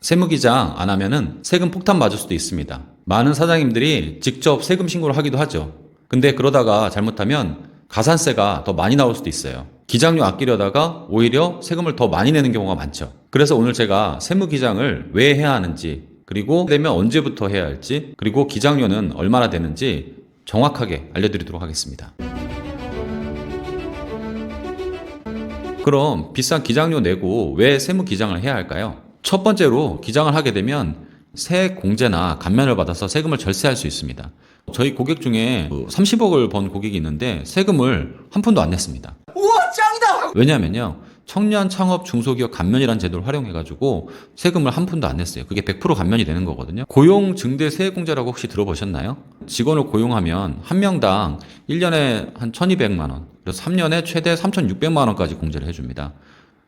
세무기장 안 하면은 세금 폭탄 맞을 수도 있습니다. 많은 사장님들이 직접 세금 신고를 하기도 하죠. 근데 그러다가 잘못하면 가산세가 더 많이 나올 수도 있어요. 기장료 아끼려다가 오히려 세금을 더 많이 내는 경우가 많죠. 그래서 오늘 제가 세무기장을 왜 해야 하는지, 그리고 되면 언제부터 해야 할지, 그리고 기장료는 얼마나 되는지 정확하게 알려드리도록 하겠습니다. 그럼 비싼 기장료 내고 왜 세무기장을 해야 할까요? 첫 번째로 기장을 하게 되면 세액 공제나 감면을 받아서 세금을 절세할 수 있습니다. 저희 고객 중에 30억을 번 고객이 있는데 세금을 한 푼도 안 냈습니다. 우와 짱이다! 왜냐면요, 청년 창업 중소기업 감면이라는 제도를 활용해가지고 세금을 한 푼도 안 냈어요. 그게 100% 감면이 되는 거거든요. 고용 증대 세액 공제라고 혹시 들어보셨나요? 직원을 고용하면 한 명당 1년에 한 1,200만 원, 그래서 3년에 최대 3,600만 원까지 공제를 해줍니다.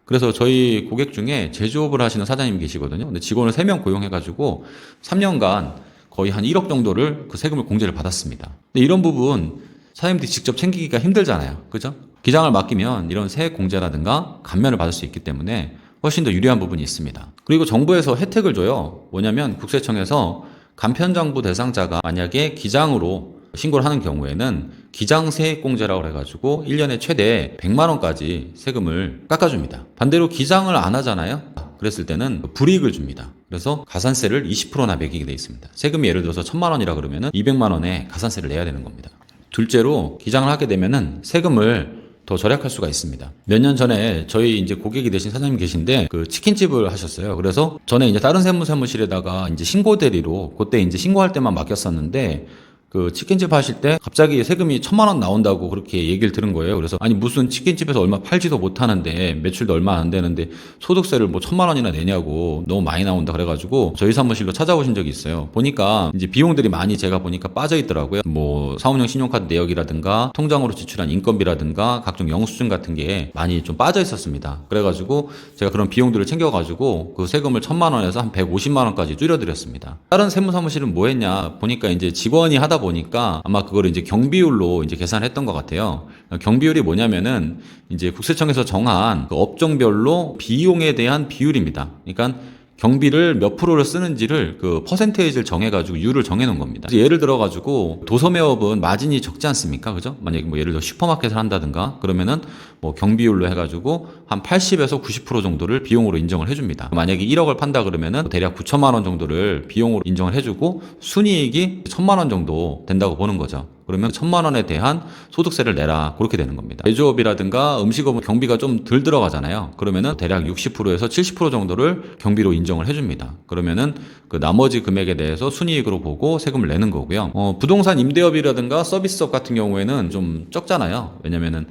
그래서 저희 고객 중에 제조업을 하시는 사장님이 계시거든요. 근데 직원을 3명 고용해가지고 3년간 거의 한 1억 정도를 그 세금을 공제를 받았습니다. 근데 이런 부분 사장님들이 직접 챙기기가 힘들잖아요. 그죠? 기장을 맡기면 이런 세액 공제라든가 감면을 받을 수 있기 때문에 훨씬 더 유리한 부분이 있습니다. 그리고 정부에서 혜택을 줘요. 뭐냐면 국세청에서 간편장부 대상자가 만약에 기장으로 신고를 하는 경우에는 기장세액공제라고 해가지고 1년에 최대 100만 원까지 세금을 깎아줍니다. 반대로 기장을 안 하잖아요. 그랬을 때는 불이익을 줍니다. 그래서 가산세를 20%나 매기게 돼 있습니다. 세금이 예를 들어서 1,000만 원이라 그러면은 200만 원의 가산세를 내야 되는 겁니다. 둘째로 기장을 하게 되면은 세금을 더 절약할 수가 있습니다. 몇 년 전에 저희 이제 고객이 되신 사장님 계신데 그 치킨집을 하셨어요. 그래서 전에 이제 다른 사무실에다가 이제 신고 대리로 그때 이제 신고할 때만 맡겼었는데 그 치킨집 하실 때 갑자기 세금이 1,000만 원 나온다고 그렇게 얘기를 들은 거예요. 그래서 아니 무슨 치킨집에서 얼마 팔지도 못하는데 매출도 얼마 안 되는데 소득세를 뭐 1,000만 원이나 내냐고 너무 많이 나온다 그래가지고 저희 사무실로 찾아오신 적이 있어요. 보니까 이제 비용들이 많이 제가 보니까 빠져 있더라고요. 뭐 사업용 신용카드 내역이라든가 통장으로 지출한 인건비라든가 각종 영수증 같은 게 많이 좀 빠져 있었습니다. 그래가지고 제가 그런 비용들을 챙겨가지고 그 세금을 1,000만 원에서 한 150만 원까지 줄여드렸습니다. 다른 세무사무실은 뭐 했냐 보니까 이제 직원이 하다 보니까 아마 그거를 이제 경비율로 이제 계산했던 것 같아요. 경비율이 뭐냐면은 이제 국세청에서 정한 그 업종별로 비용에 대한 비율입니다. 그러니까 경비를 몇 프로를 쓰는지를 그 퍼센테이지를 정해가지고 율을 정해놓은 겁니다. 예를 들어가지고 도소매업은 마진이 적지 않습니까? 그죠? 만약에 뭐 예를 들어 슈퍼마켓을 한다든가 그러면은 뭐 경비율로 해가지고 한 80에서 90% 정도를 비용으로 인정을 해줍니다. 만약에 1억을 판다 그러면은 대략 9천만 원 정도를 비용으로 인정을 해주고 순이익이 1,000만 원 정도 된다고 보는 거죠. 그러면 1,000만 원에 대한 소득세를 내라 그렇게 되는 겁니다. 제조업이라든가 음식업은 경비가 좀 덜 들어가잖아요. 그러면은 대략 60%에서 70% 정도를 경비로 인정을 해줍니다. 그러면은 그 나머지 금액에 대해서 순이익으로 보고 세금을 내는 거고요. 부동산 임대업이라든가 서비스업 같은 경우에는 좀 적잖아요. 왜냐면은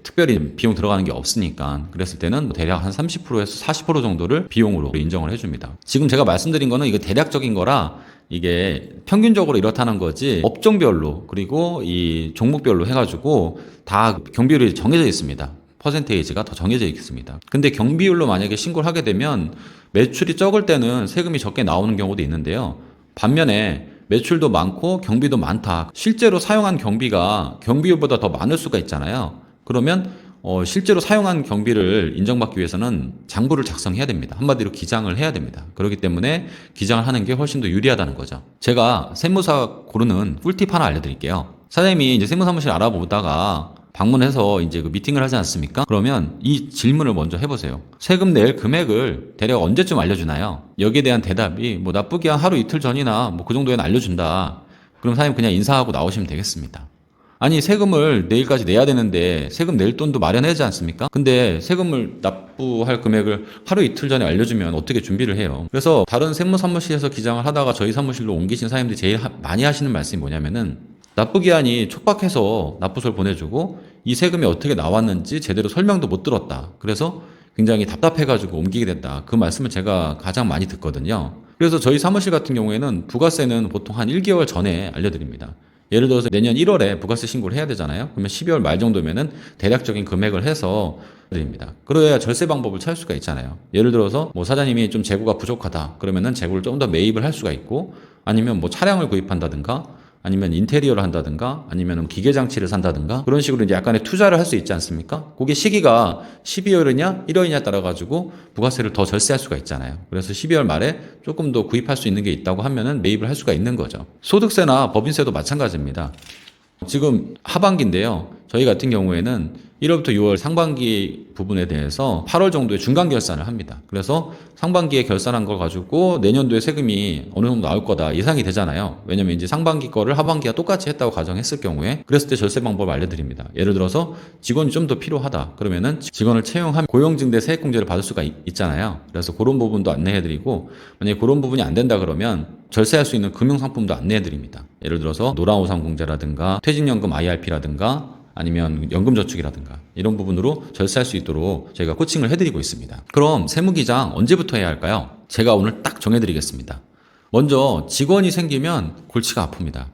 특별히 비용 들어가는 게 없으니까. 그랬을 때는 대략 한 30%에서 40% 정도를 비용으로 인정을 해줍니다. 지금 제가 말씀드린 거는 이거 대략적인 거라 이게 평균적으로 이렇다는 거지 업종별로 그리고 이 종목별로 해가지고 다 경비율이 정해져 있습니다. 퍼센테이지가 더 정해져 있습니다. 근데 경비율로 만약에 신고를 하게 되면 매출이 적을 때는 세금이 적게 나오는 경우도 있는데요. 반면에 매출도 많고 경비도 많다. 실제로 사용한 경비가 경비율보다 더 많을 수가 있잖아요. 그러면 실제로 사용한 경비를 인정받기 위해서는 장부를 작성해야 됩니다. 한마디로 기장을 해야 됩니다. 그렇기 때문에 기장을 하는 게 훨씬 더 유리하다는 거죠. 제가 세무사 고르는 꿀팁 하나 알려드릴게요. 사장님이 이제 세무사무실 알아보다가 방문해서 이제 그 미팅을 하지 않습니까? 그러면 이 질문을 먼저 해보세요. 세금 낼 금액을 대략 언제쯤 알려주나요? 여기에 대한 대답이 뭐 나쁘게 한 하루 이틀 전이나 뭐 그 정도에는 알려준다. 그럼 사장님 그냥 인사하고 나오시면 되겠습니다. 아니 세금을 내일까지 내야 되는데 세금 낼 돈도 마련해야지 않습니까? 근데 세금을 납부할 금액을 하루 이틀 전에 알려주면 어떻게 준비를 해요? 그래서 다른 세무사무실에서 기장을 하다가 저희 사무실로 옮기신 사장님들이 제일 많이 하시는 말씀이 뭐냐면은 납부기한이 촉박해서 납부서를 보내주고 이 세금이 어떻게 나왔는지 제대로 설명도 못 들었다. 그래서 굉장히 답답해가지고 옮기게 됐다. 그 말씀을 제가 가장 많이 듣거든요. 그래서 저희 사무실 같은 경우에는 부가세는 보통 한 1개월 전에 알려드립니다. 예를 들어서 내년 1월에 부가세 신고를 해야 되잖아요. 그러면 12월 말 정도면은 대략적인 금액을 해서 드립니다. 그래야 절세 방법을 찾을 수가 있잖아요. 예를 들어서 뭐 사장님이 좀 재고가 부족하다. 그러면은 재고를 좀 더 매입을 할 수가 있고 아니면 뭐 차량을 구입한다든가 아니면 인테리어를 한다든가 아니면 기계 장치를 산다든가 그런 식으로 이제 약간의 투자를 할 수 있지 않습니까? 그게 시기가 12월이냐 1월이냐 따라 가지고 부가세를 더 절세할 수가 있잖아요. 그래서 12월 말에 조금 더 구입할 수 있는 게 있다고 하면은 매입을 할 수가 있는 거죠. 소득세나 법인세도 마찬가지입니다. 지금 하반기인데요. 저희 같은 경우에는 1월부터 6월 상반기 부분에 대해서 8월 정도에 중간 결산을 합니다. 그래서 상반기에 결산한 걸 가지고 내년도에 세금이 어느 정도 나올 거다 예상이 되잖아요. 왜냐면 이제 상반기 거를 하반기와 똑같이 했다고 가정했을 경우에 그랬을 때 절세 방법을 알려드립니다. 예를 들어서 직원이 좀 더 필요하다. 그러면은 직원을 채용하면 고용증대 세액공제를 받을 수가 있잖아요. 그래서 그런 부분도 안내해드리고 만약에 그런 부분이 안 된다 그러면 절세할 수 있는 금융상품도 안내해드립니다. 예를 들어서 노란우산공제라든가 퇴직연금 IRP라든가 아니면 연금저축이라든가 이런 부분으로 절세할 수 있도록 저희가 코칭을 해드리고 있습니다. 그럼 세무기장 언제부터 해야 할까요? 제가 오늘 딱 정해드리겠습니다. 먼저 직원이 생기면 골치가 아픕니다.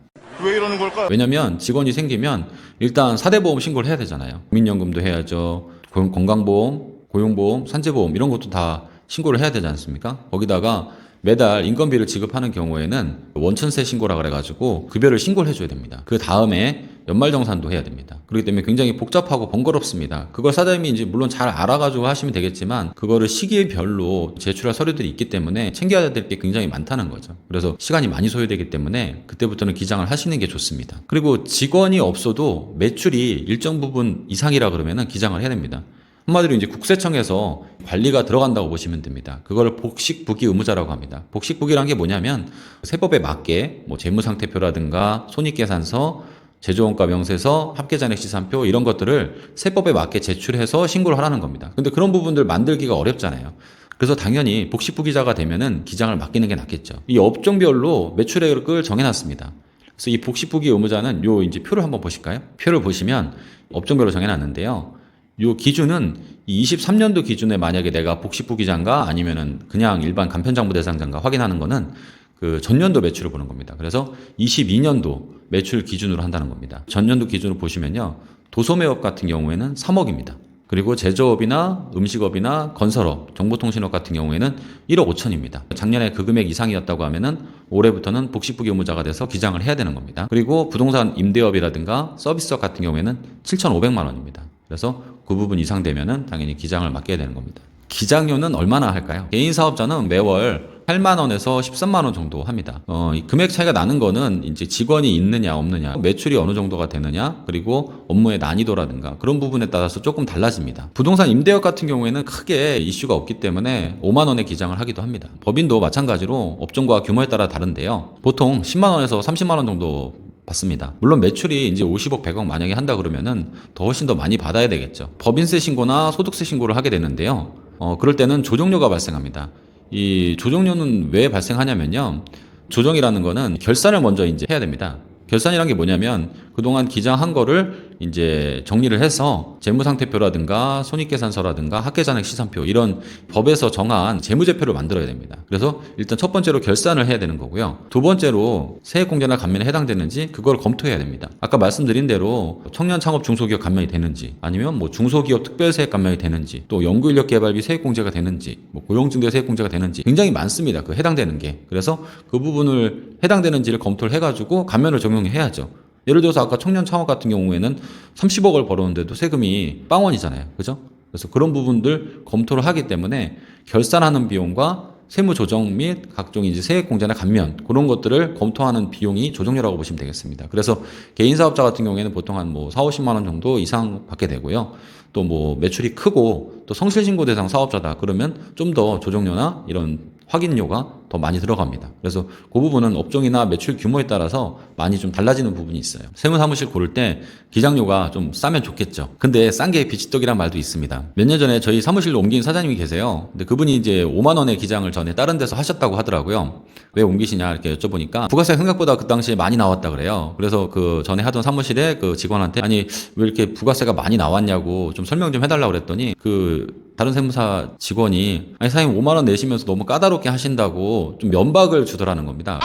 왜 이러는 걸까요? 왜냐면 직원이 생기면 일단 4대 보험 신고를 해야 되잖아요. 국민연금도 해야죠. 건강보험, 고용보험, 산재보험 이런 것도 다 신고를 해야 되지 않습니까? 거기다가 매달 인건비를 지급하는 경우에는 원천세 신고라 그래가지고 급여를 신고를 해줘야 됩니다. 그 다음에 연말정산도 해야 됩니다. 그렇기 때문에 굉장히 복잡하고 번거롭습니다. 그걸 사장님이 이제 물론 잘 알아가지고 하시면 되겠지만 그거를 시기별로 제출할 서류들이 있기 때문에 챙겨야 될 게 굉장히 많다는 거죠. 그래서 시간이 많이 소요되기 때문에 그때부터는 기장을 하시는 게 좋습니다. 그리고 직원이 없어도 매출이 일정 부분 이상이라 그러면은 기장을 해야 됩니다. 한마디로 이제 국세청에서 관리가 들어간다고 보시면 됩니다. 그걸 복식부기 의무자라고 합니다. 복식부기란 게 뭐냐면 세법에 맞게 뭐 재무상태표라든가 손익계산서, 제조원가 명세서, 합계잔액시산표 이런 것들을 세법에 맞게 제출해서 신고를 하라는 겁니다. 근데 그런 부분들 만들기가 어렵잖아요. 그래서 당연히 복식부기자가 되면은 기장을 맡기는 게 낫겠죠. 이 업종별로 매출액을 정해놨습니다. 그래서 이 복식부기 의무자는 요 이제 표를 한번 보실까요? 표를 보시면 업종별로 정해놨는데요. 요 기준은 이 23년도 기준에 만약에 내가 복식부기자인가 아니면은 그냥 일반 간편장부 대상자인가 확인하는 거는 그 전년도 매출을 보는 겁니다. 그래서 22년도 매출 기준으로 한다는 겁니다. 전년도 기준으로 보시면요. 도소매업 같은 경우에는 3억입니다. 그리고 제조업이나 음식업이나 건설업, 정보통신업 같은 경우에는 1억 5천입니다. 작년에 그 금액 이상이었다고 하면은 올해부터는 복식부기 의무자가 돼서 기장을 해야 되는 겁니다. 그리고 부동산 임대업이라든가 서비스업 같은 경우에는 7,500만 원입니다. 그래서 그 부분 이상 되면은 당연히 기장을 맡겨야 되는 겁니다. 기장료는 얼마나 할까요? 개인 사업자는 매월 8만 원에서 13만 원 정도 합니다. 이 금액 차이가 나는 거는 이제 직원이 있느냐 없느냐, 매출이 어느 정도가 되느냐, 그리고 업무의 난이도라든가 그런 부분에 따라서 조금 달라집니다. 부동산 임대업 같은 경우에는 크게 이슈가 없기 때문에 5만 원의 기장을 하기도 합니다. 법인도 마찬가지로 업종과 규모에 따라 다른데요. 보통 10만 원에서 30만 원 정도 받습니다. 물론 매출이 이제 50억, 100억 만약에 한다 그러면은 더 훨씬 더 많이 받아야 되겠죠. 법인세 신고나 소득세 신고를 하게 되는데요. 그럴 때는 조정료가 발생합니다. 이 조정료는 왜 발생하냐면요. 조정이라는 거는 결산을 먼저 이제 해야 됩니다. 결산이란 게 뭐냐면 그동안 기장한 거를 이제 정리를 해서 재무상태표라든가 손익계산서라든가 합계잔액시산표 이런 법에서 정한 재무제표를 만들어야 됩니다. 그래서 일단 첫 번째로 결산을 해야 되는 거고요. 두 번째로 세액공제나 감면에 해당되는지 그걸 검토해야 됩니다. 아까 말씀드린 대로 청년 창업 중소기업 감면이 되는지 아니면 뭐 중소기업 특별세액 감면이 되는지 또 연구인력개발비 세액공제가 되는지 뭐 고용증대 세액공제가 되는지 굉장히 많습니다. 그 해당되는 게. 그래서 그 부분을 해당되는지를 검토를 해가지고 감면을 적용해야죠. 예를 들어서 아까 청년 창업 같은 경우에는 30억을 벌었는데도 세금이 빵원이잖아요. 그죠? 그래서 그런 부분들 검토를 하기 때문에 결산하는 비용과 세무 조정 및 각종 이제 세액 공제나 감면 그런 것들을 검토하는 비용이 조정료라고 보시면 되겠습니다. 그래서 개인 사업자 같은 경우에는 보통 한 뭐 4, 50만 원 정도 이상 받게 되고요. 또 뭐 매출이 크고 또 성실신고 대상 사업자다 그러면 좀 더 조정료나 이런 확인료가 더 많이 들어갑니다. 그래서 그 부분은 업종이나 매출 규모에 따라서 많이 좀 달라지는 부분이 있어요. 세무사무실 고를 때 기장료가 좀 싸면 좋겠죠. 근데 싼 게 비지떡이란 말도 있습니다. 몇 년 전에 저희 사무실로 옮긴 사장님이 계세요. 근데 그분이 이제 5만 원의 기장을 전에 다른 데서 하셨다고 하더라고요. 왜 옮기시냐 이렇게 여쭤보니까 부가세 생각보다 그 당시에 많이 나왔다 그래요. 그래서 그 전에 하던 사무실에 그 직원한테 아니 왜 이렇게 부가세가 많이 나왔냐고 좀 설명 좀 해달라고 그랬더니 그 다른 세무사 직원이 아니 사장님 5만 원 내시면서 너무 까다롭게 하신다고 좀 면박을 주더라는 겁니다.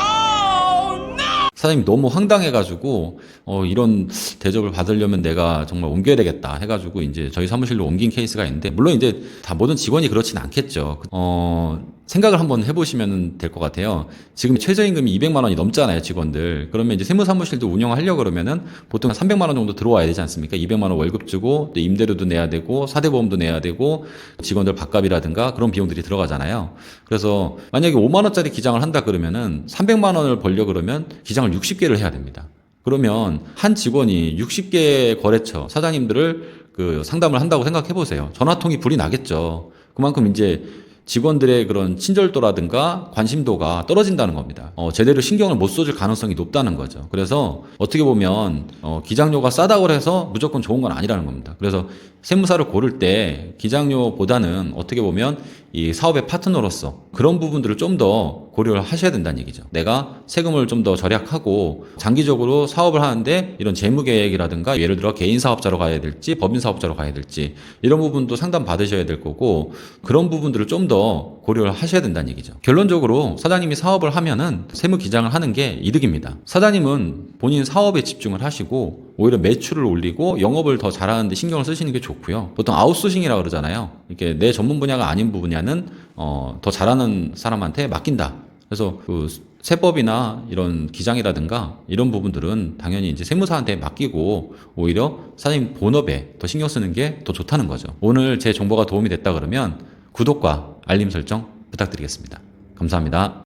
사장님 너무 황당해가지고 이런 대접을 받으려면 내가 정말 옮겨야 되겠다 해가지고 이제 저희 사무실로 옮긴 케이스가 있는데 물론 이제 다 모든 직원이 그렇진 않겠죠. 생각을 한번 해보시면 될 것 같아요. 지금 최저임금이 200만 원이 넘잖아요, 직원들. 그러면 이제 세무사무실도 운영하려고 그러면은 보통 300만 원 정도 들어와야 되지 않습니까? 200만 원 월급 주고 또 임대료도 내야 되고 사대보험도 내야 되고 직원들 밥값이라든가 그런 비용들이 들어가잖아요. 그래서 만약에 5만 원짜리 기장을 한다 그러면은 300만 원을 벌려 그러면 기장을 60개를 해야 됩니다. 그러면 한 직원이 60개 거래처 사장님들을 그 상담을 한다고 생각해 보세요. 전화통이 불이 나겠죠. 그만큼 이제 직원들의 그런 친절도라든가 관심도가 떨어진다는 겁니다. 제대로 신경을 못 써줄 가능성이 높다는 거죠. 그래서 어떻게 보면 기장료가 싸다고 해서 무조건 좋은 건 아니라는 겁니다. 그래서 세무사를 고를 때 기장료보다는 어떻게 보면 이 사업의 파트너로서 그런 부분들을 좀 더 고려를 하셔야 된다는 얘기죠. 내가 세금을 좀 더 절약하고 장기적으로 사업을 하는데 이런 재무 계획이라든가 예를 들어 개인 사업자로 가야 될지 법인 사업자로 가야 될지 이런 부분도 상담 받으셔야 될 거고 그런 부분들을 좀 더 고려를 하셔야 된다는 얘기죠. 결론적으로 사장님이 사업을 하면은 세무 기장을 하는 게 이득입니다. 사장님은 본인 사업에 집중을 하시고 오히려 매출을 올리고 영업을 더 잘하는 데 신경을 쓰시는 게 좋고요. 보통 아웃소싱이라고 그러잖아요. 이렇게 내 전문 분야가 아닌 분야는 더 잘하는 사람한테 맡긴다. 그래서 그 세법이나 이런 기장이라든가 이런 부분들은 당연히 이제 세무사한테 맡기고 오히려 사장님 본업에 더 신경 쓰는 게 더 좋다는 거죠. 오늘 제 정보가 도움이 됐다 그러면 구독과 알림 설정 부탁드리겠습니다. 감사합니다.